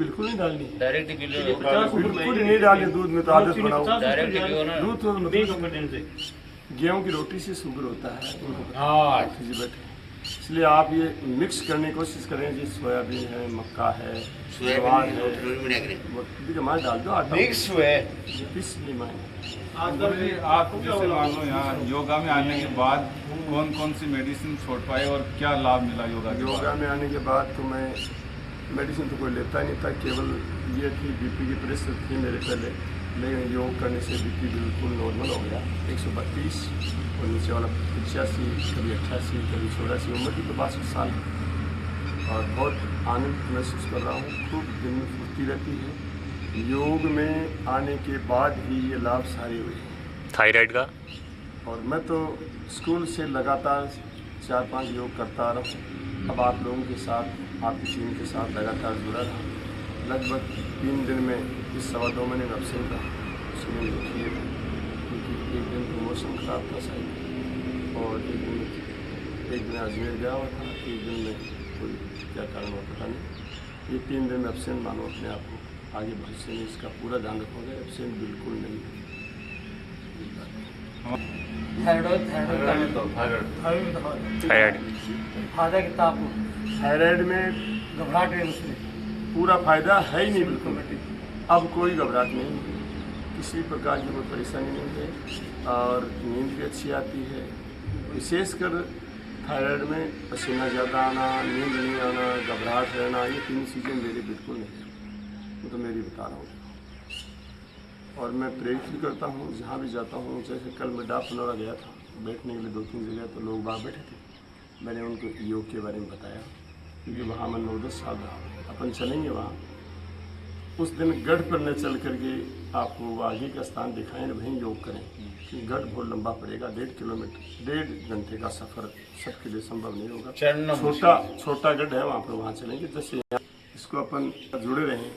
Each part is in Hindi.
बिल्कुल नहीं डालनी, डायरेक्ट किलो बिल्कुल नहीं डालनी। दूध में तो आदत बनाओ, डायरेक्ट किलो ना दूध तो मतलब गेहूं की रोटी से शुगर होता है, उनको पता है। इसलिए आप ये मिक्स करने की कोशिश करें, जैसे सोयाबीन है, मक्का है, ज्वार है, वो मार डाल दो, आटा मिक्स हुए। पीस नहीं मायने। आप जैसे मान लो यहाँ योगा में आने के बाद कौन कौन सी मेडिसिन छोड़ पाए और क्या लाभ मिला योगा के बाद? योगा में आने के बाद तो मैं मेडिसिन तो कोई लेता नहीं था, केवल ये थी बीपी की प्रेशर थी मेरे पहले, लेकिन योग करने से बीपी बिल्कुल नॉर्मल हो गया। 132 और नीचे वाला 85, कभी 88, कभी 84, उम्र की तो 62 साल और बहुत आनंद महसूस कर रहा हूँ। खूब दिन में फुर्ती रहती है। योग में आने के बाद ही ये लाभ सारे हुए हैं। थायराइड का और मैं तो स्कूल से लगातार 4-5 योग करता रहा। अब आप लोगों के साथ, आपकी टीम के साथ लगातार जुड़ा रहा। लगभग 3 दिन में इस 2.25 महीने में एब्सेंट रहा, उसमें लिखिए था क्योंकि एक दिन तो मौसम खराब था शायद, और एक दिन अजमेर गया हुआ था, एक दिन में कोई क्या कारण हुआ पता नहीं। ये 3 दिन में एब्सेंट मानो अपने आप को। आगे भविष्य में इसका पूरा ध्यान रखोगे, एब्सेंट बिल्कुल नहीं। थायराइड में घबराहट है, उसमें पूरा फायदा है ही नहीं बिल्कुल। अब कोई घबराहट नहीं है, किसी प्रकार की कोई परेशानी नहीं है और नींद भी अच्छी आती है। विशेषकर थायराइड में पसीना ज़्यादा आना, नींद नहीं आना, घबराहट रहना, ये 3 चीज़ें मेरी बिल्कुल नहीं है। वो तो मेरी बता रहा हूँ और मैं प्रेरित भी करता हूँ जहाँ भी जाता हूँ। जैसे कल मैं डाफनौरा गया था बैठने के लिए 2-3 जगह, तो लोग वहाँ बैठे थे, मैंने उनको योग के बारे में बताया क्योंकि वहाँ मैं 9-10 साल रहा। अपन चलेंगे वहाँ, उस दिन गढ़ पर न चल करके आपको वो आगे का स्थान दिखाएं, वहीं योग करें। कि गढ़ बहुत लंबा पड़ेगा, 1.5 किलोमीटर, 1.5 घंटे का सफ़र सबके लिए संभव नहीं होगा। छोटा गढ़ है वहाँ पर, वहाँ चलेंगे। जैसे यहाँ इसको अपन जुड़े रहें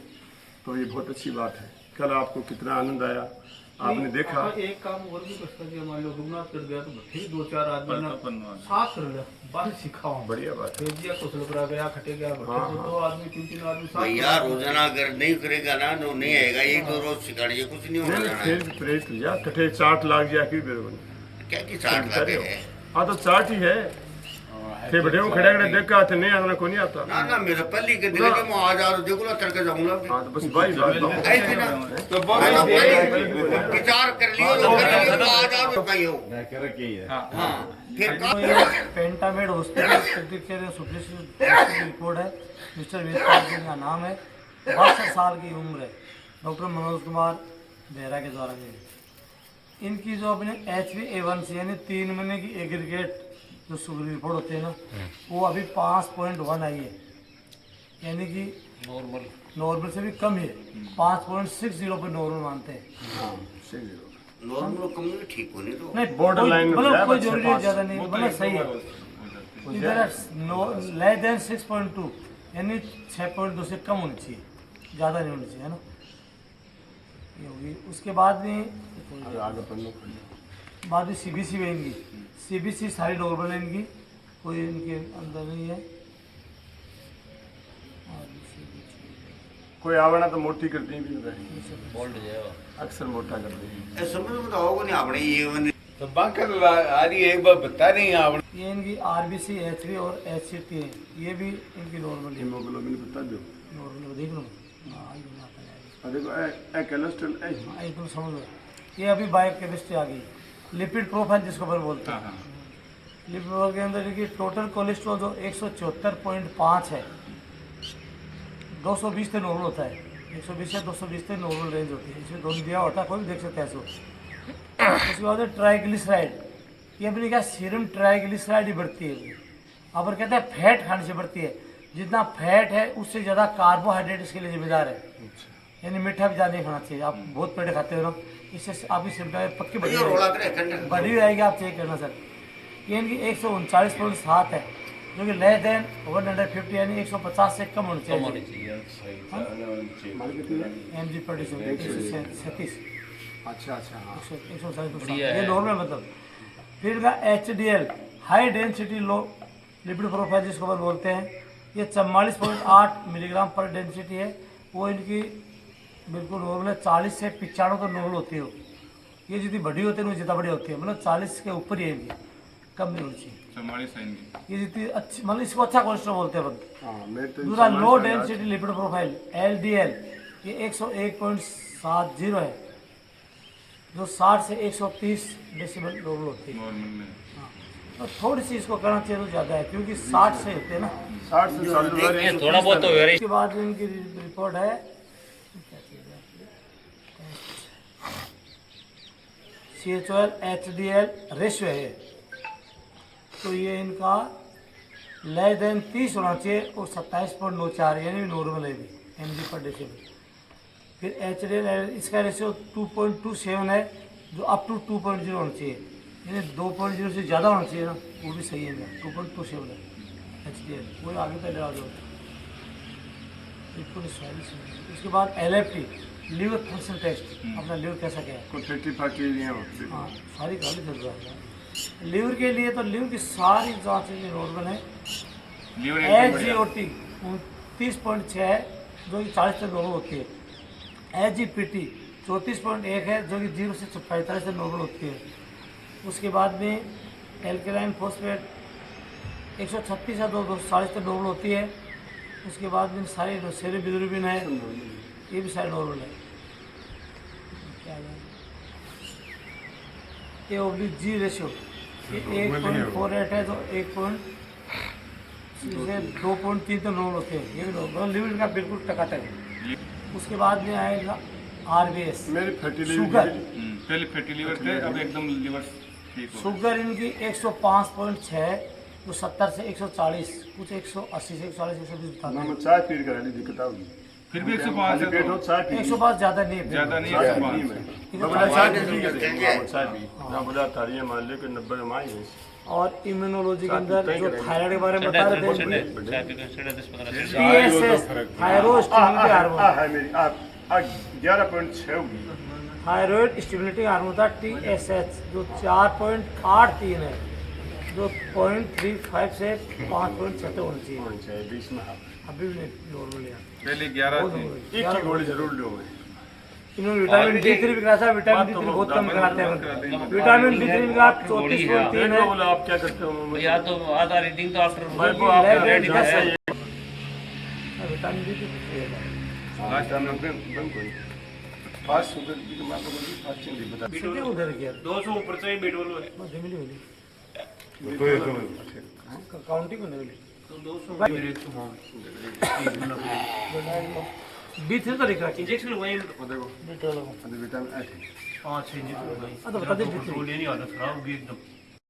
तो ये बहुत अच्छी बात है। कल आपको कितना आनंद आया, आपने देखा। एक काम और भी कर सकते हैं, मान लो रुगनाथ कर गया तो फिर 2-4 आदमी साथ कर लिया, बस सिखाओ, बढ़िया बात है। भेजिया कुशलपुरा गया, खटे गया, तो 2 आदमी 3-3 आदमी साथ। भैया रोजाना अगर नहीं करेगा ना तो नहीं आएगा, 1-2 रोज सिखाइए, कुछ नहीं होगा। फिर प्रेरित लिया, कठे चाट लाग गया कि क्या की चाट लागे है? हाँ तो चाट ही है। थे बैठे वो खड़े खड़े देख के नहीं आना, को नहीं आता ना ना मेरा पल्ली के दिल के मैं आ जा देखो ना तड़के जाऊंगा। हाँ तो बस भाई ऐसे ना तो विचार कर लियो तो आ जा तो कहीं हो। मैं कह रहा कि हाँ फिर पेंटामेड हॉस्पिटल सुप्रीम रिपोर्ट है, मिस्टर वेदपाल जी का नाम है, 62 साल की उम्र है, डॉक्टर मनोज कुमार बेहरा के द्वारा दी। इनकी जो अपने HbA1c यानी 3 महीने की एग्रीगेट जो शुगर रिपोर्ट होते हैं ना, वो अभी 5.1 आई है, यानी कि नॉर्मल से भी कम है। 5.60 पे नॉर्मल मानते हैं। नॉर्मल कम में ठीक होने तो नहीं बॉर्डर लाइन में मतलब कोई जरूरी है, ज़्यादा नहीं, मतलब सही है। इधर लेस देन 6.2 यानी 6.2 से कम होनी चाहिए, ज़्यादा नहीं होनी चाहिए, है ना। ये होगी। उसके बाद में CBC में इनकी CBC सारी नॉर्मल है इनकी, कोई इनके अंदर नहीं है। कोई आवना तो मोटी करती भी बोल्ड जाओ अक्सर मोटा करते हैं। समझ में तो होगा नहीं आपने ये तो बाकर आ रही एक बार बता नहीं आपने। ये इनकी RBC H3 और HCT है, ये भी इनकी नॉर्मल है। हीमोग्लोबिन बता दो, नॉर्मल देख लो। देखो कोलेस्ट्रॉल एकदम समझ लो। ये अभी बायोकेमिस्ट्री आ गई, लिपिड प्रोफाइल जिसको अपन बोलते हैं। लिपिड प्रोफाइल के अंदर देखिए टोटल कोलेस्ट्रॉल जो 174.5 है, 220 से नॉर्मल होता है, 120 से 220 से नॉर्मल रेंज होती है। इसमें दोनों दिया होता है, कोई भी देख सकता है इसको। उसके बाद ट्राइग्लिसराइड, ये अपनी क्या सीरम ट्राइग्लिसराइड ही बढ़ती है। अब कहते हैं फैट खाने से बढ़ती है, जितना फैट है उससे ज़्यादा कार्बोहाइड्रेट इसके लिए जिम्मेदार है, यानी मीठा भी ज़्यादा नहीं खाना चाहिए। आप बहुत पेड़े खाते हो ना, इससे आपकी सिम्टम पक्की बढ़ी हुई आएगी, आप चेक करना सर। ये इनकी 139.7 है, जो कि लेस देन 150 यानी 150 से कम होनी चाहिए। mg/137। अच्छा अच्छा हाँ 147, ये नॉर्मल मतलब। फिर का HDL हाई डेंसिटी लो लिपिड प्रोफाइल जिसको अपन बोलते हैं, ये 44.8 मिलीग्राम पर डेंसिटी है, वो इनकी बिल्कुल नॉर्मल है। 40 से 95 तो नॉर्मल होती है। ये जितनी बड़ी होती है वो जितना बड़ी होती है, मतलब 40 के ऊपर ही है इनकी, कम नहीं होनी चाहिए। 44 है इनकी। ये जितनी अच्छी, मतलब इसको अच्छा कोलेस्ट्रॉल बोलते हैं बंद। हाँ मेरे तो दूसरा low density lipid profile LDL, ये 101.70 है, जो 60 से 130 डेसिबल नॉर्मल होती है। नॉर्मल में तो थोड़ी सी इसको करना चाहिए तो ज़्यादा है, क्योंकि 60 से होते हैं ना। 60 से 60 ये थोड़ा बहुत तो वेरी उसके बाद इनकी रिपोर्ट है CHOL HDL रेशियो है, तो ये इनका लेस देन 30 होना चाहिए और 27.94 यानी नॉर्मल है भी mg पर डेसिबल। फिर HDL इसका रेशियो 2.27 है, जो अप टू 2.0 होना चाहिए, यानी 2.0 से ज़्यादा होना चाहिए ना, वो भी सही है। 2.27 है HDL, वो आगे पहले आ जाओ। उसके बाद LFT लीवर फंक्शन टेस्ट, अपना लीवर कैसा क्या है। कुछ 50 नहीं होती। हाँ सारी गाली चल रहा है लीवर के लिए, तो लीवर की सारी जाँचें नॉर्मल है। लीवर HGOT 29.6 है, जो कि 40 से नॉर्मल होती है। HGPT 34.1 है, जो कि 0 से 45 से नॉर्मल होती है। उसके बाद में एल्कलाइन फॉस्फेट 136 है, 240 तक नॉर्मल होती है। उसके बाद में सारी सेरोबिलिरुबिन है, ये भी सारे नॉर्मल है। क्या है ये OBG रेशियो, ये 1.48 है, तो 2.3 तो नॉर्मल होते हैं, ये भी नॉर्मल। लिवर का बिल्कुल टकाटक है। उसके बाद में आएगा RBS मेरी फैटी शुगर। पहले फैटी लीवर थे, अब एकदम लीवर ठीक हो शुगर इनकी 105.6 है, जो 70 से 140, कुछ 180 से 140 120 बताते मैं हैं। चाय पी कर दिक्कत होगी। फिर भी 105 है पेट हो तो चाय पी 105 ज़्यादा नहीं है। ज़्यादा नहीं चाय 105 पी मैं बड़ा चाय पी के चाय पी ना बड़ा तारियां मान ले कि 90 में आई है। और इम्यूनोलॉजी के अंदर जो थायराइड के बारे में बता रहे थे, TSS थायराइड स्टिमुलेटिंग हार्मोन, है मेरी आप 11.6 होगी। थायराइड स्टिमुलेटिंग हार्मोन था TSH, जो 4.83 है, जो 0.35 से 5.6 होना चाहिए। होनी चाहिए 20 में हाफ। अभी भी नॉर्मल है। पहले 11 थी। एक की गोली जरूर लूँ मैं। इन्होंने विटामिन D3 भी कहा था, विटामिन D3 बहुत कम कराते हैं। विटामिन D3 का 34.3 है। बोला आप क्या करते हो? या तो आधा रीडिंग तो आफ्टर मैं वो आप रेडी रेडी है। है। विटामिन D3 है। लास्ट टाइम में बंद कोई फास्ट शुगर की तो मैं आपको बोली फास्टिंग भी बता। सीधे उधर गया 200 ऊपर से बीट बोलो है मैं मिली मिली तो काउंटिंग में मिली। तो 200 मेरे 100 हां B3 तो लिखा है। इंजेक्शन वही देखो B12 विटामिन 8 5 इंजेक्शन वही तो बता दे कंट्रोल ही नहीं आता खराब हो गई एकदम